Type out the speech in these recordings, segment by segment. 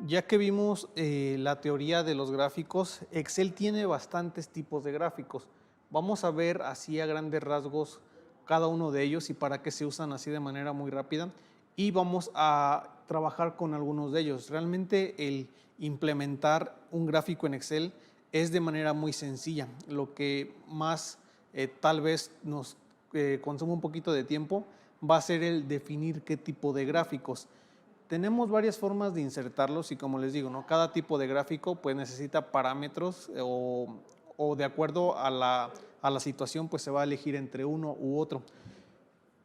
Ya que vimos la teoría de los gráficos, Excel tiene bastantes tipos de gráficos. Vamos a ver así a grandes rasgos cada uno de ellos y para qué se usan así de manera muy rápida. Y vamos a trabajar con algunos de ellos. Realmente el implementar un gráfico en Excel es de manera muy sencilla. Lo que más tal vez nos consume un poquito de tiempo va a ser el definir qué tipo de gráficos. Tenemos varias formas de insertarlos y como les digo, ¿no? Cada tipo de gráfico pues necesita parámetros o de acuerdo a la situación pues se va a elegir entre uno u otro.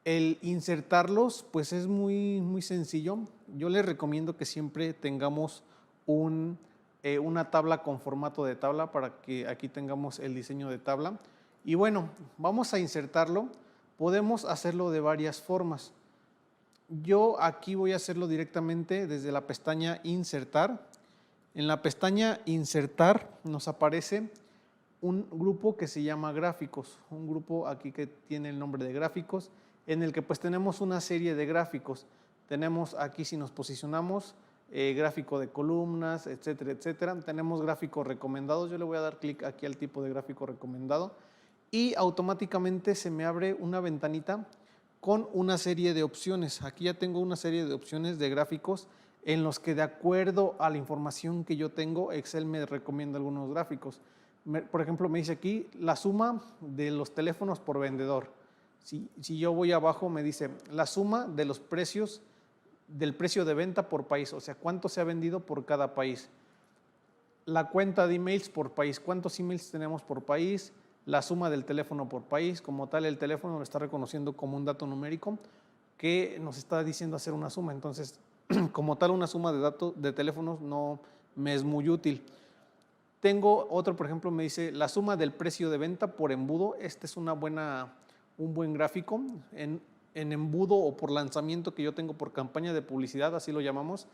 El insertarlos pues es muy sencillo. Yo les recomiendo que siempre tengamos una tabla con formato de tabla para que aquí tengamos el diseño de tabla. Y bueno, vamos a insertarlo. Podemos hacerlo de varias formas. Yo aquí voy a hacerlo directamente desde la pestaña Insertar. En la pestaña Insertar nos aparece un grupo que se llama Gráficos, un grupo aquí que tiene el nombre de Gráficos, en el que pues tenemos una serie de gráficos. Tenemos aquí, si nos posicionamos, gráfico de columnas, etcétera, etcétera. Tenemos gráficos recomendados. Yo le voy a dar clic aquí al tipo de gráfico recomendado y automáticamente se me abre una ventanita con una serie de opciones. Aquí ya tengo una serie de opciones de gráficos en los que de acuerdo a la información que yo tengo, Excel me recomienda algunos gráficos. Por ejemplo, me dice aquí la suma de los teléfonos por vendedor. Si yo voy abajo me dice la suma de los precios, del precio de venta por país, o sea, cuánto se ha vendido por cada país. La cuenta de emails por país, cuántos emails tenemos por país, la suma del teléfono por país. Como tal, el teléfono lo está reconociendo como un dato numérico que nos está diciendo hacer una suma. Entonces, como tal, una suma de datos de teléfonos no me es muy útil. Tengo otro, por ejemplo, me dice la suma del precio de venta por embudo. Este es un buen gráfico en embudo o por lanzamiento que yo tengo por campaña de publicidad, así lo llamamos.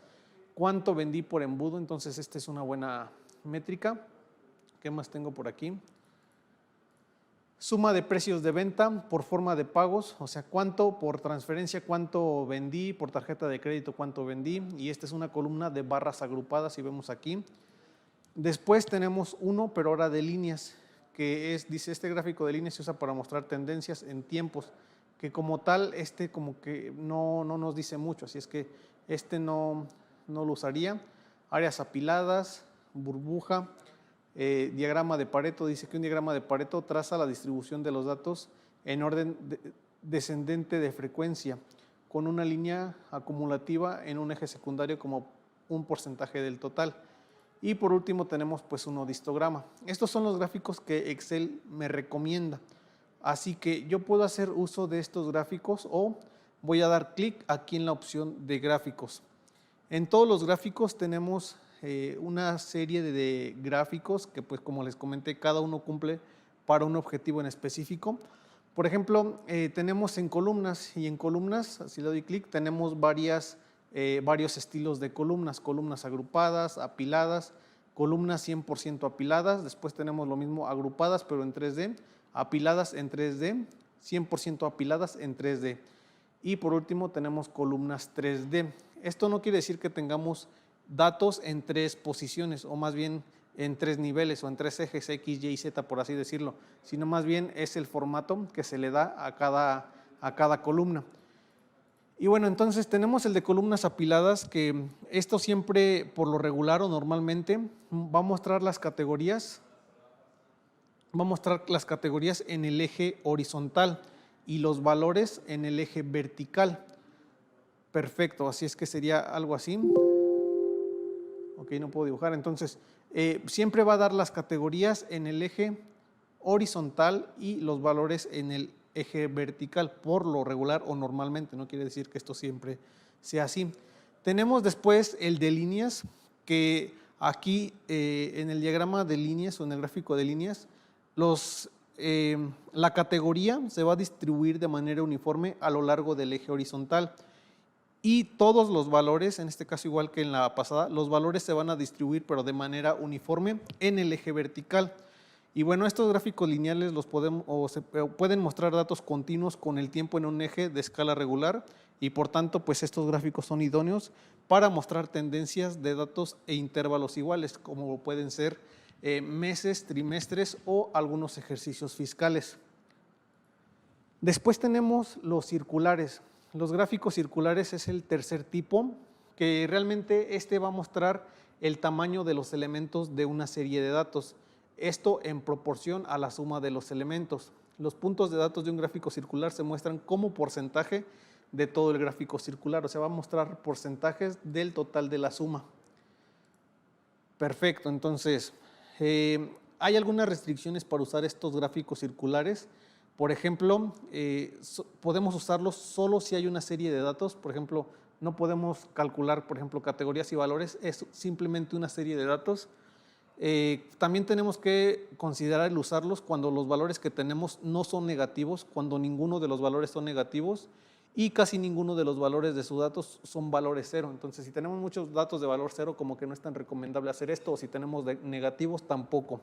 ¿Cuánto vendí por embudo? Entonces, esta es una buena métrica. ¿Qué más tengo por aquí? Suma de precios de venta por forma de pagos, o sea, cuánto por transferencia, cuánto vendí, por tarjeta de crédito, cuánto vendí. Y esta es una columna de barras agrupadas, si vemos aquí. Después tenemos uno, pero ahora de líneas, que dice, este gráfico de líneas se usa para mostrar tendencias en tiempos, que como tal, como que no nos dice mucho, así es que no lo usaría. Áreas apiladas, burbuja, diagrama de Pareto. Dice que un diagrama de Pareto traza la distribución de los datos en orden descendente de frecuencia, con una línea acumulativa en un eje secundario como un porcentaje del total. Y por último tenemos pues un histograma. Estos son los gráficos que Excel me recomienda. Así que yo puedo hacer uso de estos gráficos o voy a dar clic aquí en la opción de gráficos. En todos los gráficos tenemos una serie de gráficos que pues como les comenté, cada uno cumple para un objetivo en específico. Por ejemplo, tenemos en columnas y en columnas, si le doy clic, tenemos varios estilos de columnas, columnas agrupadas, apiladas, columnas 100% apiladas. Después tenemos lo mismo agrupadas pero en 3D, apiladas en 3D, 100% apiladas en 3D. Y por último tenemos columnas 3D. Esto no quiere decir que tengamos datos en 3 posiciones o más bien en 3 niveles o en 3 ejes X, Y y Z, por así decirlo, sino más bien es el formato que se le da a cada columna. Y bueno, entonces tenemos el de columnas apiladas, que esto siempre por lo regular o normalmente va a mostrar las categorías, en el eje horizontal y los valores en el eje vertical. Perfecto, así es que sería algo así. Ok, no puedo dibujar. Entonces, siempre va a dar las categorías en el eje horizontal y los valores en el eje vertical, por lo regular o normalmente. No quiere decir que esto siempre sea así. Tenemos después el de líneas, que aquí en el diagrama de líneas o en el gráfico de líneas, la categoría se va a distribuir de manera uniforme a lo largo del eje horizontal. Y todos los valores, en este caso igual que en la pasada, los valores se van a distribuir pero de manera uniforme en el eje vertical. Y bueno, estos gráficos lineales pueden mostrar datos continuos con el tiempo en un eje de escala regular y por tanto pues estos gráficos son idóneos para mostrar tendencias de datos e intervalos iguales, como pueden ser meses, trimestres o algunos ejercicios fiscales. Después tenemos los circulares. Los gráficos circulares es el tercer tipo, que realmente va a mostrar el tamaño de los elementos de una serie de datos. Esto en proporción a la suma de los elementos. Los puntos de datos de un gráfico circular se muestran como porcentaje de todo el gráfico circular, o sea, va a mostrar porcentajes del total de la suma. Perfecto, entonces, hay algunas restricciones para usar estos gráficos circulares. Por ejemplo, podemos usarlos solo si hay una serie de datos. Por ejemplo, no podemos calcular, por ejemplo, categorías y valores, es simplemente una serie de datos. También tenemos que considerar el usarlos cuando los valores que tenemos no son negativos, cuando ninguno de los valores son negativos y casi ninguno de los valores de sus datos son valores cero. Entonces, si tenemos muchos datos de valor cero, como que no es tan recomendable hacer esto, o si tenemos negativos, tampoco.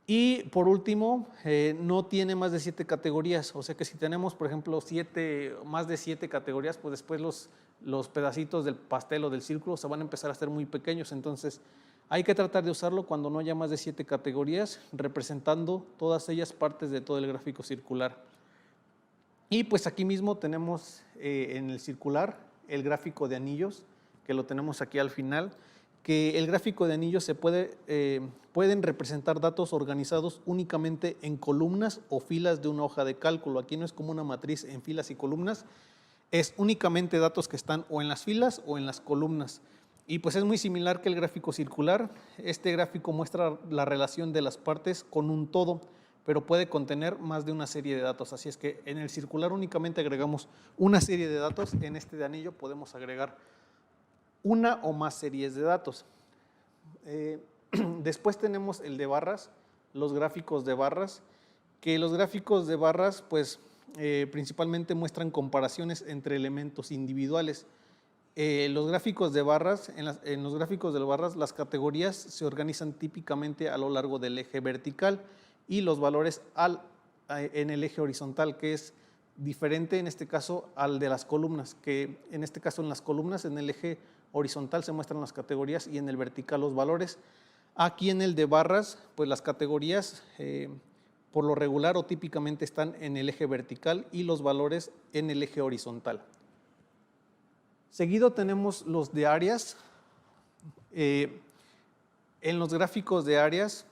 Y por último, no tiene más de 7 categorías, o sea que si tenemos, por ejemplo, más de 7 categorías, pues después los pedacitos del pastel o del círculo se van a empezar a hacer muy pequeños. Entonces, hay que tratar de usarlo cuando no haya más de 7 categorías, representando todas ellas partes de todo el gráfico circular. Y pues aquí mismo tenemos en el circular el gráfico de anillos, que lo tenemos aquí al final, que el gráfico de anillos pueden representar datos organizados únicamente en columnas o filas de una hoja de cálculo. Aquí no es como una matriz en filas y columnas, es únicamente datos que están o en las filas o en las columnas. Y pues es muy similar que el gráfico circular. Este gráfico muestra la relación de las partes con un todo, pero puede contener más de una serie de datos. Así es que en el circular únicamente agregamos una serie de datos, en este de anillo podemos agregar una o más series de datos. Después tenemos el de barras, los gráficos de barras, que los gráficos de barras pues principalmente muestran comparaciones entre elementos individuales. Los gráficos de barras, en los gráficos de barras las categorías se organizan típicamente a lo largo del eje vertical y los valores en el eje horizontal, que es diferente en este caso al de las columnas, que en este caso en las columnas en el eje horizontal se muestran las categorías y en el vertical los valores. Aquí en el de barras, pues las categorías por lo regular o típicamente están en el eje vertical y los valores en el eje horizontal. Seguido tenemos los de áreas. En los gráficos de áreas,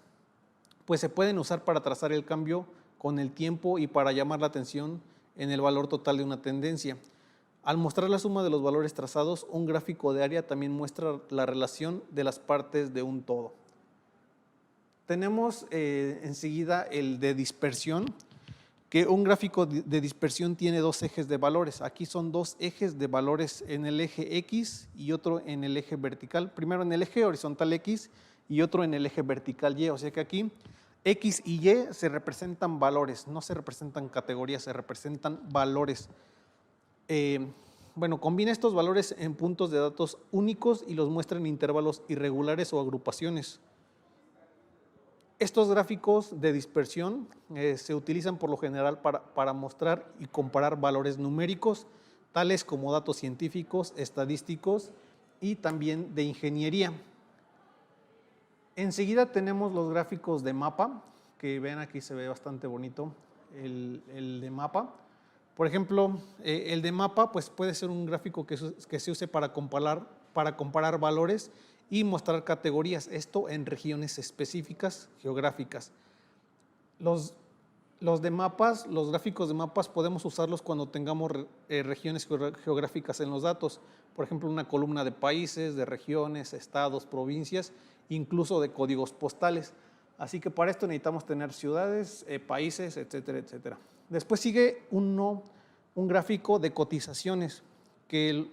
pues se pueden usar para trazar el cambio con el tiempo y para llamar la atención en el valor total de una tendencia. Al mostrar la suma de los valores trazados, un gráfico de área también muestra la relación de las partes de un todo. Tenemos enseguida el de dispersión, que un gráfico de dispersión tiene dos ejes de valores. Aquí son dos ejes de valores en el eje X y otro en el eje vertical. Primero en el eje horizontal X y otro en el eje vertical Y. O sea que aquí X y Y se representan valores, no se representan categorías, se representan valores. Bueno, combina estos valores en puntos de datos únicos y los muestra en intervalos irregulares o agrupaciones. Estos gráficos de dispersión se utilizan por lo general para mostrar y comparar valores numéricos, tales como datos científicos, estadísticos y también de ingeniería. Enseguida tenemos los gráficos de mapa, que ven aquí se ve bastante bonito el de mapa. Por ejemplo, el de mapa pues puede ser un gráfico que se use para comparar valores y mostrar categorías, esto en regiones específicas geográficas. Los gráficos de mapas podemos usarlos cuando tengamos regiones geográficas en los datos, por ejemplo, una columna de países, de regiones, estados, provincias, incluso de códigos postales. Así que para esto necesitamos tener ciudades, países, etcétera, etcétera. Después sigue un gráfico de cotizaciones, que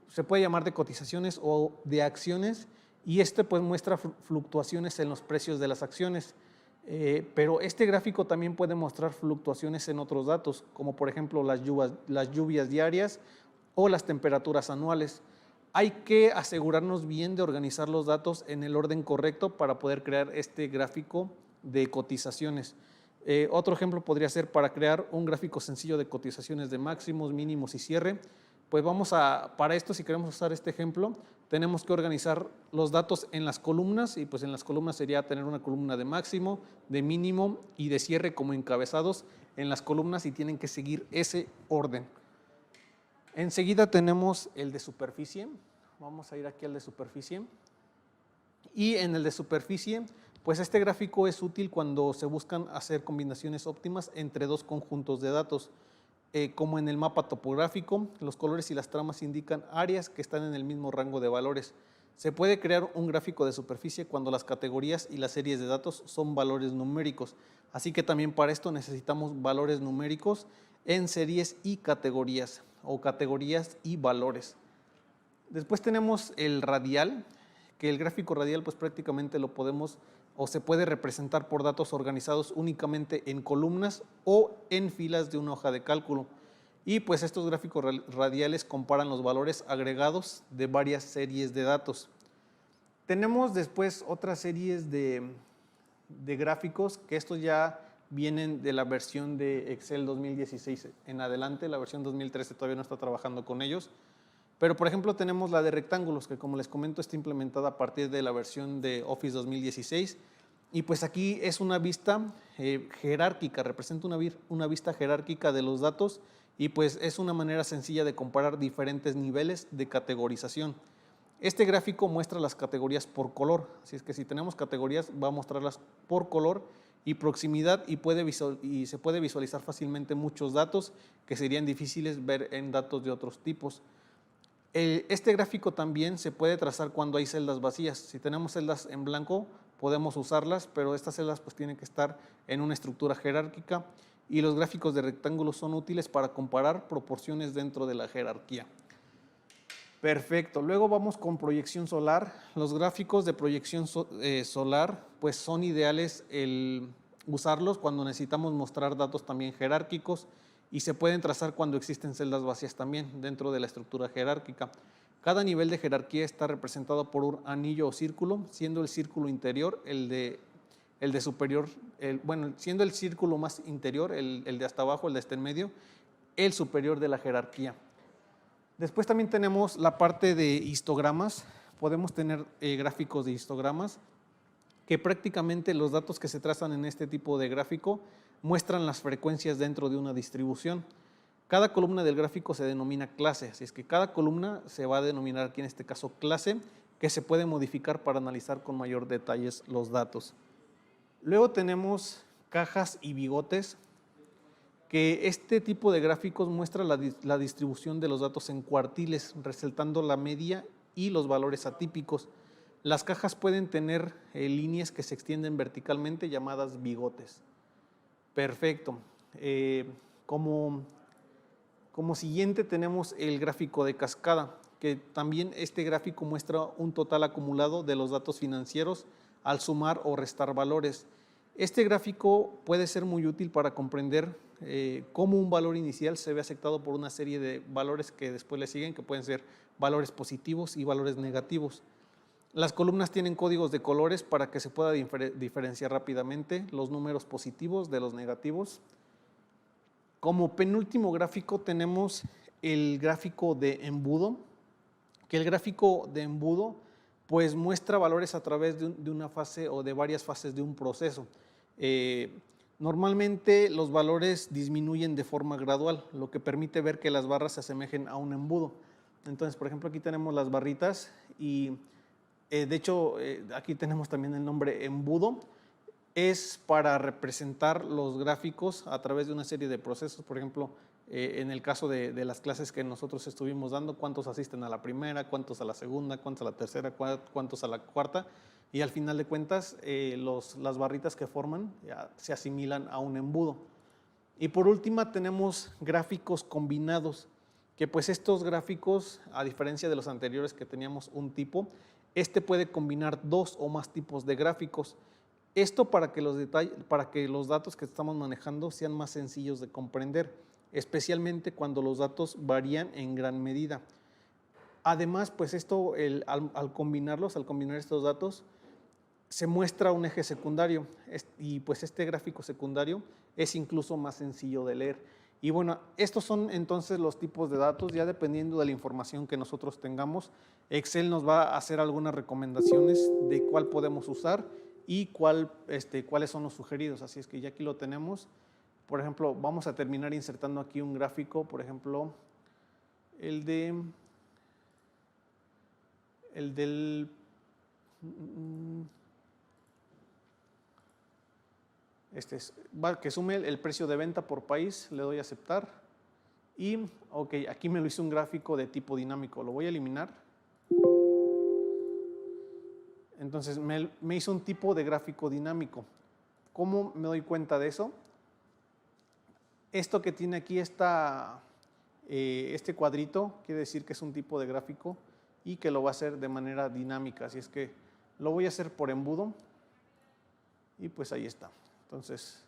se puede llamar de cotizaciones o de acciones, y pues muestra fluctuaciones en los precios de las acciones. Pero este gráfico también puede mostrar fluctuaciones en otros datos, como por ejemplo las lluvias diarias o las temperaturas anuales. Hay que asegurarnos bien de organizar los datos en el orden correcto para poder crear este gráfico de cotizaciones. Otro ejemplo podría ser para crear un gráfico sencillo de cotizaciones de máximos, mínimos y cierre. Pues para esto, si queremos usar este ejemplo, tenemos que organizar los datos en las columnas y pues en las columnas sería tener una columna de máximo, de mínimo y de cierre como encabezados en las columnas y tienen que seguir ese orden. Enseguida tenemos el de superficie. Vamos a ir aquí al de superficie. Y en el de superficie, pues este gráfico es útil cuando se buscan hacer combinaciones óptimas entre dos conjuntos de datos. Como en el mapa topográfico, los colores y las tramas indican áreas que están en el mismo rango de valores. Se puede crear un gráfico de superficie cuando las categorías y las series de datos son valores numéricos. Así que también para esto necesitamos valores numéricos en series y categorías, o categorías y valores. Después tenemos el radial, que el gráfico radial pues prácticamente lo podemos o se puede representar por datos organizados únicamente en columnas o en filas de una hoja de cálculo. Y pues estos gráficos radiales comparan los valores agregados de varias series de datos. Tenemos después otras series de gráficos que estos ya vienen de la versión de Excel 2016 en adelante. La versión 2013 todavía no está trabajando con ellos. Pero, por ejemplo, tenemos la de rectángulos, que como les comento está implementada a partir de la versión de Office 2016. Y pues aquí es una vista jerárquica, representa una vista jerárquica de los datos y pues es una manera sencilla de comparar diferentes niveles de categorización. Este gráfico muestra las categorías por color, así es que si tenemos categorías va a mostrarlas por color y proximidad y se puede visualizar fácilmente muchos datos que serían difíciles ver en datos de otros tipos. Este gráfico también se puede trazar cuando hay celdas vacías. Si tenemos celdas en blanco, podemos usarlas, pero estas celdas pues tienen que estar en una estructura jerárquica y los gráficos de rectángulos son útiles para comparar proporciones dentro de la jerarquía. Perfecto, luego vamos con proyección solar. Los gráficos de proyección solar pues son ideales el usarlos cuando necesitamos mostrar datos también jerárquicos y se pueden trazar cuando existen celdas vacías también dentro de la estructura jerárquica. Cada nivel de jerarquía está representado por un anillo o círculo, siendo el círculo interior el de superior, siendo el círculo más interior, el de hasta abajo, el de hasta en medio, el superior de la jerarquía. Después también tenemos la parte de histogramas. Podemos tener gráficos de histogramas que prácticamente los datos que se trazan en este tipo de gráfico muestran las frecuencias dentro de una distribución. Cada columna del gráfico se denomina clase, así es que cada columna se va a denominar aquí en este caso clase, que se puede modificar para analizar con mayor detalles los datos. Luego tenemos cajas y bigotes, que este tipo de gráficos muestra la distribución de los datos en cuartiles, resaltando la media y los valores atípicos. Las cajas pueden tener líneas que se extienden verticalmente llamadas bigotes. Perfecto. Como siguiente tenemos el gráfico de cascada, que también este gráfico muestra un total acumulado de los datos financieros al sumar o restar valores. Este gráfico puede ser muy útil para comprender cómo un valor inicial se ve afectado por una serie de valores que después le siguen, que pueden ser valores positivos y valores negativos. Las columnas tienen códigos de colores para que se pueda diferenciar rápidamente los números positivos de los negativos. Como penúltimo gráfico tenemos el gráfico de embudo, que el gráfico de embudo pues muestra valores a través de una fase o de varias fases de un proceso. Normalmente los valores disminuyen de forma gradual, lo que permite ver que las barras se asemejen a un embudo. Entonces, por ejemplo, aquí tenemos las barritas y de hecho aquí tenemos también el nombre embudo. Es para representar los gráficos a través de una serie de procesos. Por ejemplo, en el caso de las clases que nosotros estuvimos dando, cuántos asisten a la primera, cuántos a la segunda, cuántos a la tercera, cuántos a la cuarta, y al final de cuentas las barritas que forman se asimilan a un embudo. Y por última tenemos gráficos combinados, que pues estos gráficos, a diferencia de los anteriores que teníamos un tipo, este puede combinar dos o más tipos de gráficos. Esto para que los datos que estamos manejando sean más sencillos de comprender, especialmente cuando los datos varían en gran medida. Además, pues esto, al combinar estos datos, se muestra un eje secundario y pues este gráfico secundario es incluso más sencillo de leer. Y bueno, estos son entonces los tipos de datos, ya dependiendo de la información que nosotros tengamos, Excel nos va a hacer algunas recomendaciones de cuál podemos usar y cuáles son los sugeridos. Así es que ya aquí lo tenemos. Por ejemplo, vamos a terminar insertando aquí un gráfico, por ejemplo, el del que sume el precio de venta por país, le doy a aceptar y ok, aquí me lo hizo un gráfico de tipo dinámico, lo voy a eliminar. Entonces me hizo un tipo de gráfico dinámico. ¿Cómo me doy cuenta de eso? Esto que tiene aquí este cuadrito quiere decir que es un tipo de gráfico y que lo va a hacer de manera dinámica, así es que lo voy a hacer por embudo y pues ahí está. Entonces,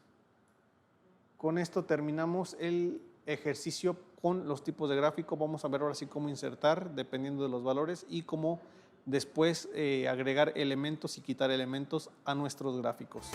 con esto terminamos el ejercicio con los tipos de gráfico. Vamos a ver ahora sí cómo insertar dependiendo de los valores y cómo después agregar elementos y quitar elementos a nuestros gráficos.